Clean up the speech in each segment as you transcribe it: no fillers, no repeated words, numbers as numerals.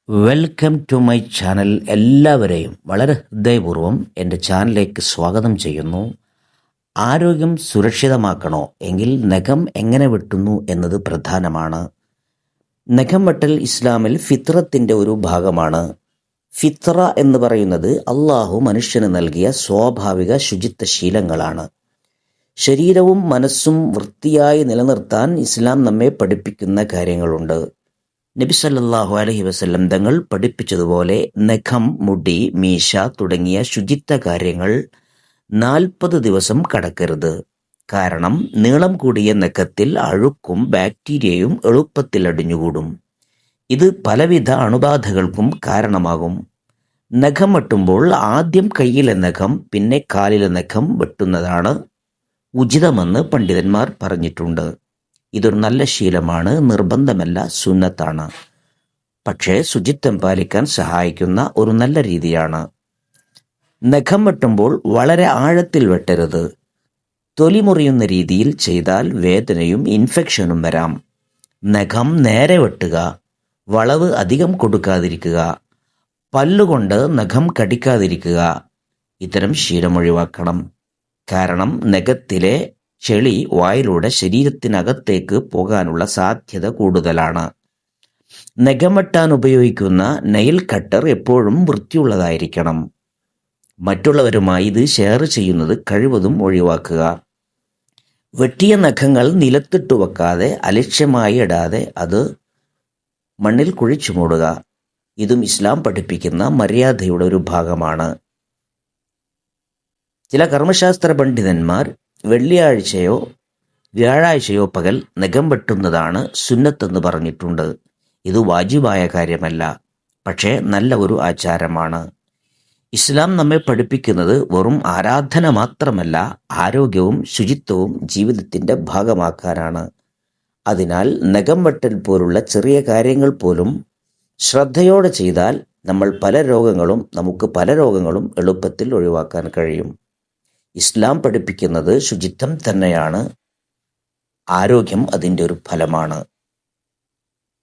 Welcome to my channel. എല്ലാവരെയും വളരെ ഹൃദയപൂർവ്വം എൻ്റെ ചാനലിലേക്ക് സ്വാഗതം ചെയ്യുന്നു. ആരോഗ്യം സുരക്ഷിതമാക്കണോ എങ്കിൽ നഖം എങ്ങനെ വെട്ടുന്നു എന്നത് പ്രധാനമാണ്. നഖം വെട്ടൽ ഇസ്ലാമിൽ ഫിത്രത്തിൻ്റെ ഒരു ഭാഗമാണ്. ഫിത്ര എന്ന് പറയുന്നത് അള്ളാഹു മനുഷ്യന് നൽകിയ സ്വാഭാവിക ശുചിത്വ ശീലങ്ങളാണ്. ശരീരവും മനസ്സും വൃത്തിയായി നിലനിർത്താൻ ഇസ്ലാം നമ്മെ പഠിപ്പിക്കുന്ന കാര്യങ്ങളുണ്ട്. നബി സല്ലല്ലാഹു അലൈഹി വസല്ലം തങ്ങൾ പഠിപ്പിച്ചതുപോലെ നഖം, മുടി, മീശ തുടങ്ങിയ ശുചിത്വ കാര്യങ്ങൾ 40 ദിവസം കടക്കരുത്. കാരണം നീളം കൂടിയ നഖത്തിൽ അഴുക്കും ബാക്ടീരിയയും എളുപ്പത്തിൽ അടിഞ്ഞുകൂടും. ഇത് പലവിധ അണുബാധകൾക്കും കാരണമാകും. നഖം വെട്ടുമ്പോൾ ആദ്യം കയ്യിലെ നഖം പിന്നെ കാലിലെ നഖം വെട്ടുന്നതാണ് ഉചിതമെന്ന് പണ്ഡിതന്മാർ പറഞ്ഞിട്ടുണ്ട്. ഇതൊരു നല്ല ശീലമാണ്, നിർബന്ധമല്ല, സുന്നത്താണ്. പക്ഷേ ശുചിത്വം പാലിക്കാൻ സഹായിക്കുന്ന ഒരു നല്ല രീതിയാണ്. നഖം വെട്ടുമ്പോൾ വളരെ ആഴത്തിൽ വെട്ടരുത്. തൊലി മുറിയുന്ന രീതിയിൽ ചെയ്താൽ വേദനയും ഇൻഫെക്ഷനും വരാം. നഖം നേരെ വെട്ടുക, വളവ് അധികം കൊടുക്കാതിരിക്കുക, പല്ലുകൊണ്ട് നഖം കടിക്കാതിരിക്കുക. ഇത്തരം ശീലം ഒഴിവാക്കണം. കാരണം നഖത്തിലെ ചെളി വായിലൂടെ ശരീരത്തിനകത്തേക്ക് പോകാനുള്ള സാധ്യത കൂടുതലാണ്. നഖം വെട്ടാൻ ഉപയോഗിക്കുന്ന നെയിൽ കട്ടർ എപ്പോഴും വൃത്തിയുള്ളതായിരിക്കണം. മറ്റുള്ളവരുമായി ഇത് ഷെയർ ചെയ്യുന്നത് കഴിവതും ഒഴിവാക്കുക. വെട്ടിയ നഖങ്ങൾ നിലത്തിട്ടു വെക്കാതെ അലക്ഷ്യമായി ഇടാതെ അത് മണ്ണിൽ കുഴിച്ചു മൂടുക. ഇതും ഇസ്ലാം പഠിപ്പിക്കുന്ന മര്യാദയുടെ ഒരു ഭാഗമാണ്. ചില കർമ്മശാസ്ത്ര പണ്ഡിതന്മാർ വെള്ളിയാഴ്ചയോ വ്യാഴാഴ്ചയോ പകൽ നഖം വെട്ടുന്നതാണ് സുന്നത്തെന്ന് പറഞ്ഞിട്ടുണ്ട്. ഇത് വാജിബായ കാര്യമല്ല, പക്ഷേ നല്ല ഒരു ആചാരമാണ്. ഇസ്ലാം നമ്മെ പഠിപ്പിക്കുന്നത് വെറും ആരാധന മാത്രമല്ല, ആരോഗ്യവും ശുചിത്വവും ജീവിതത്തിൻ്റെ ഭാഗമാക്കാനാണ്. അതിനാൽ നഖം വെട്ടൽ പോലുള്ള ചെറിയ കാര്യങ്ങൾ പോലും ശ്രദ്ധയോടെ ചെയ്താൽ നമുക്ക് പല രോഗങ്ങളും എളുപ്പത്തിൽ ഒഴിവാക്കാൻ കഴിയും. ഇസ്ലാം പഠിപ്പിക്കുന്നത് ശുചിത്വം തന്നെയാണ്. ആരോഗ്യം അതിൻ്റെ ഒരു ഫലമാണ്.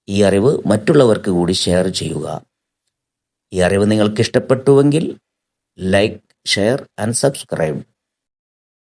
ഈ അറിവ് മറ്റുള്ളവർക്ക് കൂടി ഷെയർ ചെയ്യുക. ഈ അറിവ് നിങ്ങൾക്ക് ഇഷ്ടപ്പെട്ടുവെങ്കിൽ ലൈക്ക്, ഷെയർ ആൻഡ് സബ്സ്ക്രൈബ്.